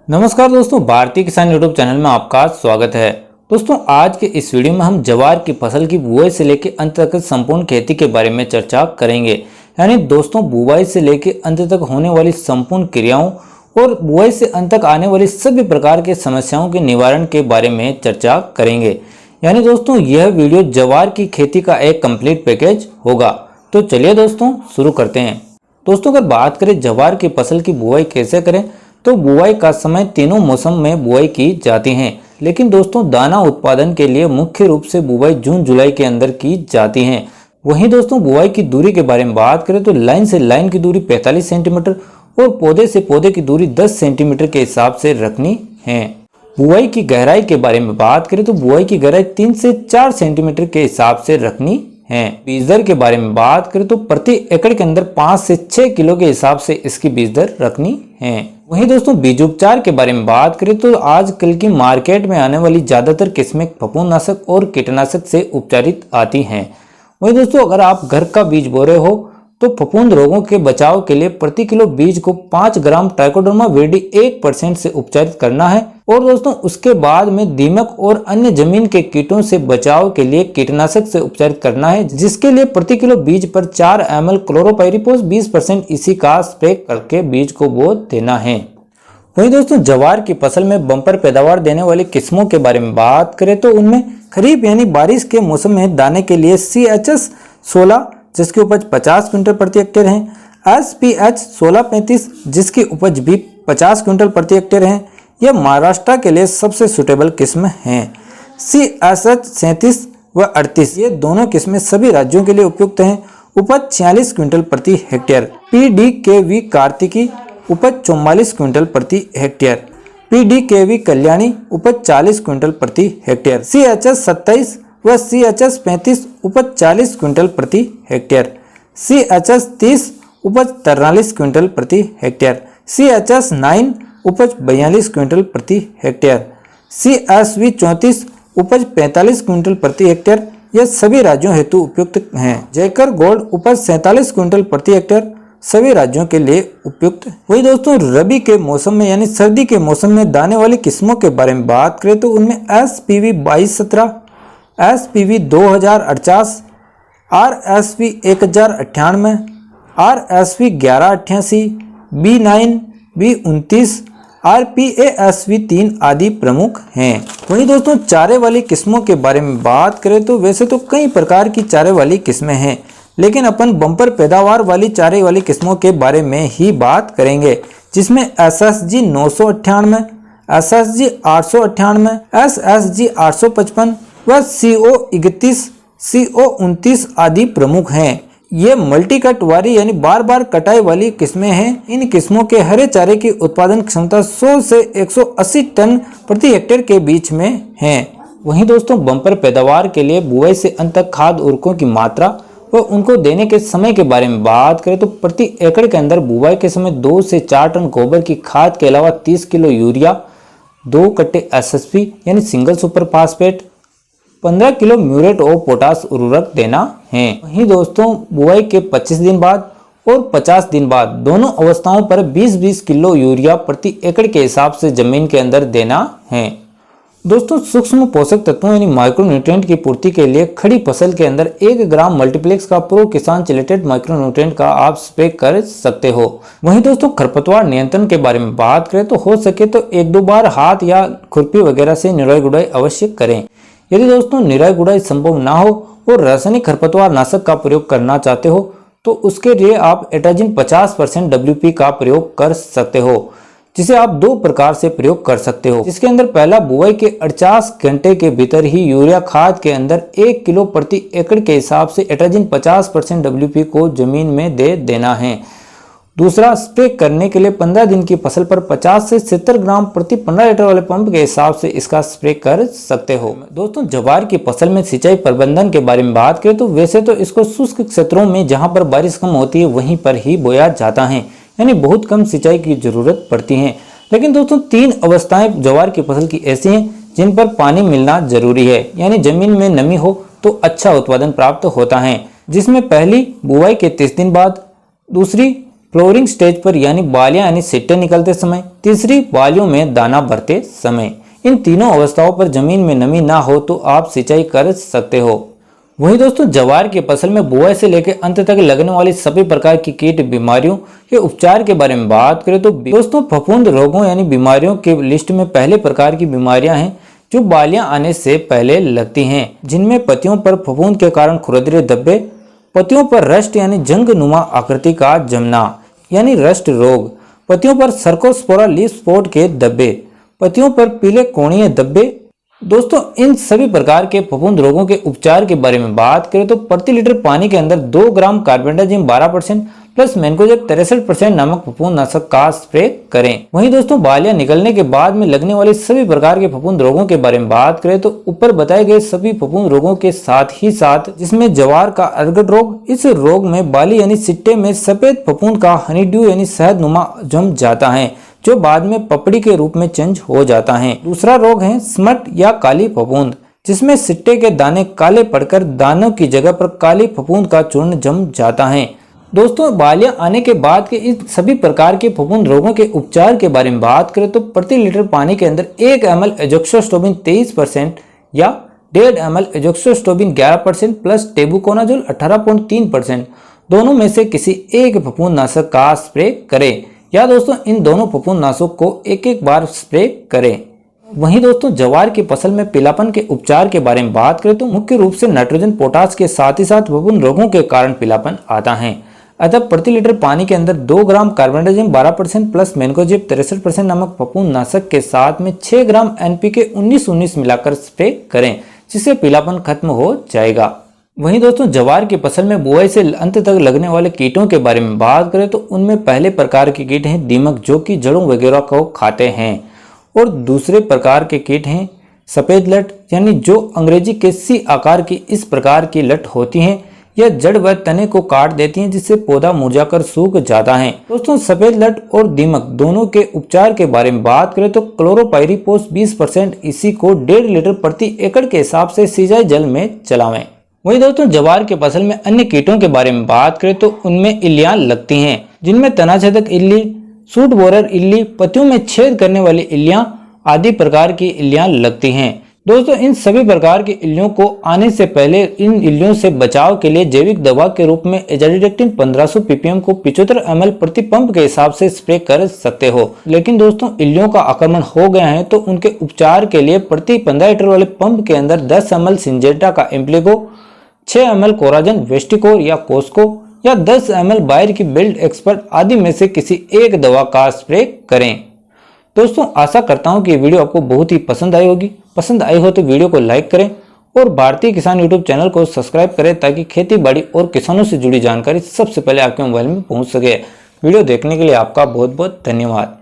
नमस्कार दोस्तों, भारतीय किसान यूट्यूब चैनल में आपका स्वागत है। दोस्तों, आज के इस वीडियो में हम ज्वार की फसल की बुआई से लेकर अंत तक संपूर्ण खेती के बारे में चर्चा करेंगे। यानी दोस्तों, बुआई से लेकर अंत तक होने वाली संपूर्ण क्रियाओं और बुआई से अंत तक आने वाली सभी प्रकार के समस्याओं के निवारण के बारे में चर्चा करेंगे। यानी दोस्तों, यह वीडियो ज्वार की खेती का एक कंप्लीट पैकेज होगा। तो चलिए दोस्तों शुरू करते हैं। दोस्तों, अगर बात करें ज्वार की फसल की बुआई कैसे करें, तो बुआई का समय तीनों मौसम में बुआई की जाती है। लेकिन दोस्तों, दाना उत्पादन के लिए मुख्य रूप से बुआई जून जुलाई के अंदर की जाती है। वहीं दोस्तों, बुआई की दूरी के बारे में बात करें तो लाइन से लाइन की दूरी 45 सेंटीमीटर और पौधे से पौधे की दूरी 10 सेंटीमीटर के हिसाब से रखनी है। बुआई की गहराई के बारे में बात करें तो बुआई की गहराई 3 से 4 सेंटीमीटर के हिसाब से रखनी है। बीज दर के बारे में बात करें तो प्रति एकड़ के अंदर 5 से 6 किलो के हिसाब से इसकी बीज दर रखनी है। वहीं दोस्तों, बीज उपचार के बारे में बात करें तो आजकल की मार्केट में आने वाली ज्यादातर किस्में फफूंदनाशक और कीटनाशक से उपचारित आती हैं। वहीं दोस्तों, अगर आप घर का बीज बो रहे हो तो फफूंद रोगों के बचाव के लिए प्रति किलो बीज को 5 ग्राम ट्राइकोडर्मा विरिडी 1% से उपचारित करना है। और दोस्तों, उसके बाद में दीमक और अन्य जमीन के कीटों से बचाव के लिए कीटनाशक से उपचारित करना है, जिसके लिए प्रति किलो बीज पर 4 ml क्लोरोपाइरिफॉस 20% इसी का स्प्रे करके बीज को बो देना है। वहीं दोस्तों, ज्वार की फसल में बम्पर पैदावार देने वाली किस्मों के बारे में बात करें तो उनमें खरीफ यानी बारिश के मौसम में दाने के लिए CHS 16 जिसकी उपज 50 क्विंटल प्रति हेक्टेयर है, SPH 1635 जिसकी उपज भी 50 क्विंटल प्रति हेक्टेयर है। यह महाराष्ट्र के लिए सबसे सुटेबल किस्म है। CSH 37 व 38 ये दोनों किस्में सभी राज्यों के लिए उपयुक्त हैं। उपज 46 क्विंटल प्रति हेक्टेयर। PDKV कार्तिकी उपज 44 क्विंटल प्रति हेक्टेयर। PDKV कल्याणी उपज 40 क्विंटल प्रति हेक्टेयर। CHS 27 व CHS 35 उपज 40 क्विंटल प्रति हेक्टेयर। CHS 30 उपज 43 क्विंटल प्रति हेक्टेयर। CHS 9 उपज 42 क्विंटल प्रति हेक्टेयर। CSV 34 उपज 45 क्विंटल प्रति हेक्टेयर। यह सभी राज्यों हेतु उपयुक्त हैं। जयकर गोल्ड उपज 47 क्विंटल प्रति हेक्टेयर सभी राज्यों के लिए उपयुक्त। वही दोस्तों, रबी के मौसम में यानी सर्दी के मौसम में दाने वाली किस्मों के बारे में बात करें तो उनमें SPV 2217, SPV 2048, RSV 1098, RSV 1188, B9, B29, RPASV 3 आदि प्रमुख हैं। वहीं दोस्तों, चारे वाली किस्मों के बारे में बात करें तो वैसे तो कई प्रकार की चारे वाली किस्में हैं, लेकिन अपन बम्पर पैदावार वाली चारे वाली किस्मों के बारे में ही बात करेंगे, जिसमें SSG 998, SSG 898, SSG 855 व CO 31, CO 29 आदि प्रमुख हैं। ये मल्टी कट वाली यानी बार बार कटाई वाली किस्में हैं। इन किस्मों के हरे चारे की उत्पादन क्षमता 100 से 180 टन प्रति हेक्टेयर के बीच में है। वहीं दोस्तों, बम्पर पैदावार के लिए बुआई से अंत तक खाद उर्वरकों की मात्रा व उनको देने के समय के बारे में बात करें तो प्रति एकड़ के अंदर बुआई के समय 2 से 4 टन गोबर की खाद के अलावा 30 किलो यूरिया, 2 कट्टे SSP यानी single super phosphate, 15 kilo muriate और पोटास उर्वरक देना है। वहीं दोस्तों, बुआई के 25 दिन बाद और 50 दिन बाद दोनों अवस्थाओं पर 20-20 किलो यूरिया प्रति एकड़ के हिसाब से जमीन के अंदर देना है। दोस्तों, सूक्ष्म पोषक तत्वों यानी माइक्रोन्यूट्रिएंट की पूर्ति के लिए खड़ी फसल के अंदर 1 ग्राम मल्टीप्लेक्स का प्रो किसान चिलेटेड माइक्रोन्यूट्रिएंट का आप स्प्रे कर सकते हो। वहीं दोस्तों, खरपतवार नियंत्रण के बारे में बात करें तो हो सके तो 1-2 बार हाथ या खुरपी वगैरह से निराई गुड़ाई अवश्य करें। यदि दोस्तों निराई गुड़ाई संभव ना हो और रासायनिक खरपतवार नाशक का प्रयोग करना चाहते हो तो उसके लिए आप एट्राजिन 50% WP का प्रयोग कर सकते हो, जिसे आप 2 प्रकार से प्रयोग कर सकते हो। जिसके अंदर पहला, बुआई के 48 घंटे के भीतर ही यूरिया खाद के अंदर 1 किलो प्रति एकड़ के हिसाब से एट्राजिन 50% WP को जमीन में दे देना है। दूसरा, स्प्रे करने के लिए 15 दिन की फसल पर 50 से 70 ग्राम प्रति 15 लीटर वाले पंप के हिसाब से इसका स्प्रे कर सकते हो। दोस्तों, ज्वार की फसल में सिंचाई प्रबंधन के बारे में बात करें तो वैसे तो इसको शुष्क क्षेत्रों में जहां पर बारिश कम होती है वहीं पर ही बोया जाता है, यानी बहुत कम सिंचाई की जरूरत पड़ती है। लेकिन दोस्तों, 3 अवस्थाएं ज्वार की फसल की ऐसी हैं जिन पर पानी मिलना जरूरी है, यानी जमीन में नमी हो तो अच्छा उत्पादन प्राप्त होता है। जिसमें पहली, बुआई के 30 दिन बाद, दूसरी फ्लोरिंग स्टेज पर यानी बालियां यानी सिट्टे निकलते समय, तीसरी बालियों में दाना भरते समय। इन तीनों अवस्थाओं पर जमीन में नमी ना हो तो आप सिंचाई कर सकते हो। वहीं दोस्तों जवार की फसल में बुआई से लेकर अंत तक लगने वाली सभी प्रकार की कीट बीमारियों के उपचार के बारे में बात करें तो दोस्तों फफूंद रोगों यानी बीमारियों के लिस्ट में पहले प्रकार की बीमारियां हैं जो बालियां आने से पहले लगती हैं, जिनमें पत्तियों पर फफूंद के कारण खुरदरे धब्बे, पत्तियों पर रस्ट यानी जंग नुमा आकृति का जमना यानी रस्ट रोग, पत्तियों पर सर्कोस्पोरा लीफ स्पॉट के धब्बे, पत्तियों पर पीले कोणीय धब्बे। दोस्तों इन सभी प्रकार के फफूंद रोगों के उपचार के बारे में बात करें तो प्रति लीटर पानी के अंदर 2 ग्राम कार्बेंडाजिम 12% प्लस मैंकोजेब 63% नामक फफूंदनाशक का स्प्रे करें। वहीं दोस्तों बालियां निकलने के बाद में लगने वाले सभी प्रकार के फफूंद रोगों के बारे में बात करें तो ऊपर बताए गए सभी फफूंद रोगों के साथ ही साथ जिसमें जवार का अर्गट रोग, इस रोग में बाली यानी सिट्टे में सफेद फफूंद का हनीड्यू यानी शहद नुमा जम जाता है जो बाद में पपड़ी के रूप में चेंज हो जाता है। दूसरा रोग है स्मट या काली फफूंद, जिसमें सिट्टे के दाने काले पड़कर दानों की जगह पर काली फफूंद का चूर्ण जम जाता है। दोस्तों बालियां आने के बाद के इन सभी प्रकार के फफूंद रोगों के उपचार के बारे में बात करें तो प्रति लीटर पानी के अंदर 1 ml एजोक्सोस्टोबिन 23% या 1.5 ml एजोक्सोस्टोबिन 11% प्लस टेबुकोनाजोल 18.3% दोनों में से किसी एक फफूंदनाशक का स्प्रे करें या दोस्तों इन दोनों फफूंदनाशक को एक बार स्प्रे करें। वहीं दोस्तों जवार की फसल में पीलापन के उपचार के बारे में बात करें तो मुख्य रूप से नाइट्रोजन पोटास के साथ ही साथ फफूंद रोगों के कारण पीलापन आता है। अतः प्रति लीटर पानी के अंदर 2 ग्राम कार्बेंडाजिम 12% प्लस मैंकोजेब 63% नामक फफूंदनाशक के साथ में 6 ग्राम NPK 19-19 मिलाकर स्प्रे करें, जिससे पीलापन खत्म हो जाएगा। वहीं दोस्तों जवार की फसल में बुआई से अंत तक लगने वाले कीटों के बारे में बात करें तो उनमें पहले प्रकार के कीट हैं दीमक जो कि जड़ों वगैरह को खाते हैं, और दूसरे प्रकार के कीट हैं सफेद लट यानी जो अंग्रेजी के सी आकार की इस प्रकार की लट होती हैं। यह जड़ व तने को काट देती हैं जिससे पौधा मुरझाकर सूख जाता है। दोस्तों सफेद लट और दीमक दोनों के उपचार के बारे में बात करें तो क्लोरोपाइरीपोस 20% इसी को 1.5 लीटर प्रति एकड़ के हिसाब से सिंचाई जल में चलावें। वहीं दोस्तों जवार के फसल में अन्य कीटों के बारे में बात करें तो उनमें इल्लियां लगती हैं, जिनमें तनाछेदक इल्ली, सूट बोरर इल्ली, पत्तियों में छेद करने वाली इल्लियां आदि प्रकार की इल्लियां लगती हैं। दोस्तों इन सभी प्रकार की इल्लियों को आने से पहले इन इल्लियों से बचाव के लिए जैविक दवा के रूप में एजाडिरेक्टिन 1500 ppm को 75 ml प्रति पंप के हिसाब से स्प्रे कर सकते हो। लेकिन दोस्तों इल्लियों का आक्रमण हो गया है तो उनके उपचार के लिए प्रति 15 लीटर वाले पंप के अंदर 10 ml सिंजेंटा का एम्प्लीगो, 6 ml कोराजन वेस्टिकोर या कोस्को या 10 ml बायर की बिल्ड एक्सपर्ट आदि में से किसी एक दवा का स्प्रे करें। दोस्तों आशा करता हूं कि ये वीडियो आपको बहुत ही पसंद आई होगी। पसंद आई हो तो वीडियो को लाइक करें और भारतीय किसान यूट्यूब चैनल को सब्सक्राइब करें ताकि खेती बाड़ी और किसानों से जुड़ी जानकारी सबसे पहले आपके मोबाइल में पहुंच सके। वीडियो देखने के लिए आपका बहुत बहुत धन्यवाद।